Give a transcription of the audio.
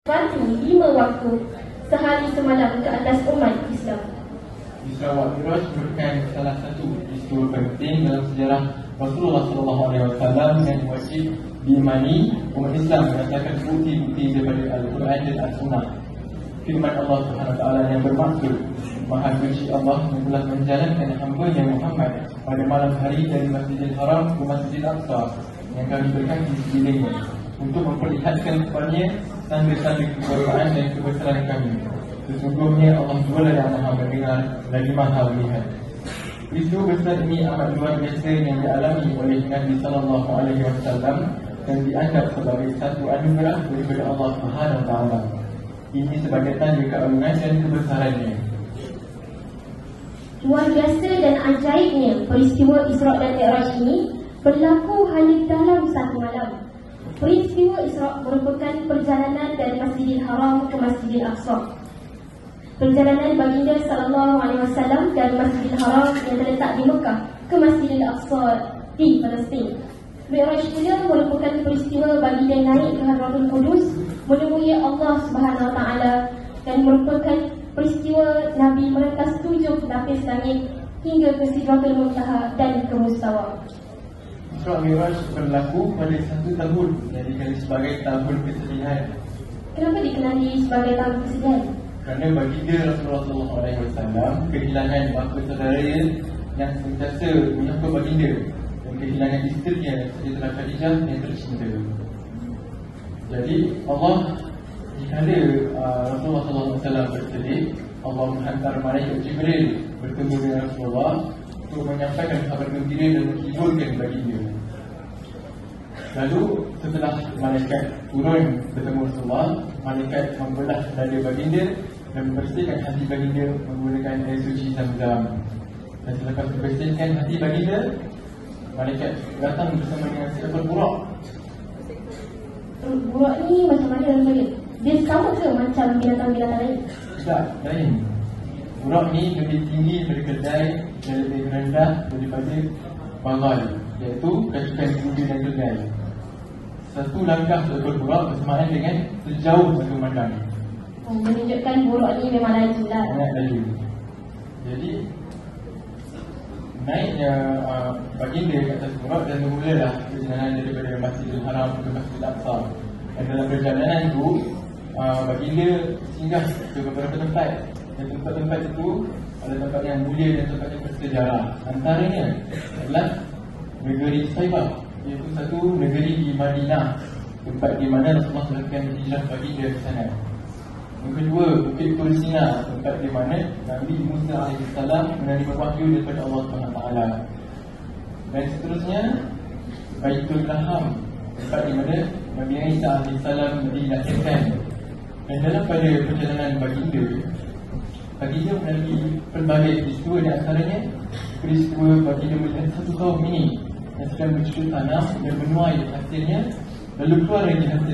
Bantu 5 waktu sehari semalam ke atas umat Islam. Isra wal Mi'raj merupakan salah satu peristiwa penting dalam sejarah Rasulullah SAW yang wajib diimani umat Islam berdasarkan bukti-bukti daripada Al-Quran dan As-Sunnah. Firman Allah SWT yang bermaksud, Maha Suci Allah yang telah menjalankan hamba-Nya Muhammad pada malam hari dari Masjidil Haram ke Masjidil Aqsa yang kami berkati di sekelilingnya untuk memperlihatkan kepadanya tanda-tanda kebesaran dan kebesaran kami. Sesungguhnya Allah Ta'ala yang Maha mendengar lagi Maha melihat. Peristiwa besar ini amat luar biasa yang dialami oleh Nabi SAW dan dianggap sebagai satu anugerah daripada Allah SWT. Ini sebagai tanda keagungan dan kebesarannya. Luar biasa dan ajaibnya peristiwa Isra dan Mi'raj ini berlaku hanya dalam satu malam. Peristiwa Isra merupakan perjalanan dari Masjidil Haram ke Masjidil Aqsa. Perjalanan baginda SAW dari Masjidil Haram yang terletak di Mekah ke Masjidil Aqsa di Palestin. Mi'raj pula merupakan peristiwa baginda naik ke Hadratul Qudus menemui Allah SWT dan merupakan peristiwa Nabi merentas 7 lapis langit hingga ke Sidratul Muntaha dan ke Mustawa. Isra Mi'raj berlaku pada satu tahun yang dikenali sebagai tahun kesedihan. Kenapa dikenali sebagai tahun kesedihan? Kerana baginda Rasulullah SAW kehilangan bapa saudara yang sentiasa menyokong baginda dan kehilangan isterinya Sayyidah Khadijah yang tercinta. Jadi Allah, jika Rasulullah SAW bersedih, Allah menghantar malaikat Jibril bertemu dengan Rasulullah untuk menyampaikan kabar gembira dan menghiburkan baginda. Lalu setelah malaikat turun bertemu Rasulullah, malaikat membelah dada baginda dan membersihkan hati baginda menggunakan air suci Zam-Zam. Dan selepas membersihkan hati baginda, malaikat datang bersama dengan seekor burak. Burak ni macam mana rasanya? Dia sama ke macam binatang-binatang lain? Tidak, lain. Burak ni lebih tinggi daripada kedai dan lebih rendah daripada bagal, iaitu kasukan kuda dan kedai. Satu langkah seekor burak bersamaan dengan sejauh satu pandang. Menunjukkan burak ni memang laju lah. Sangat laju. Jadi naiknya baginda ke atas burak dan bermulalah perjalanan daripada Masjidil Haram ke Masjidil Aqsa. Dan dalam perjalanan itu baginda singgah ke beberapa tempat. Dan tempat-tempat itu ada tempat yang mulia dan tempat yang bersejarah. Antaranya adalah negeri Saibah, iaitu satu negeri di Madinah, tempat di mana Rasulullah melakukan hijrah baginda ke sana. Yang kedua, Bukit Tursina, tempat di mana Nabi Musa AS menerima wahyu daripada Allah SWT. Dan seterusnya, Baitul Laham, tempat di mana Nabi Isa AS dilahirkan. Dan dalam pada perjalanan baginda melalui pelbagai peristiwa, di antaranya peristiwa baginda melihat satu kaum ini yang sedang bercocok tanam dan menuai hasilnya, lalu keluar lagi hasil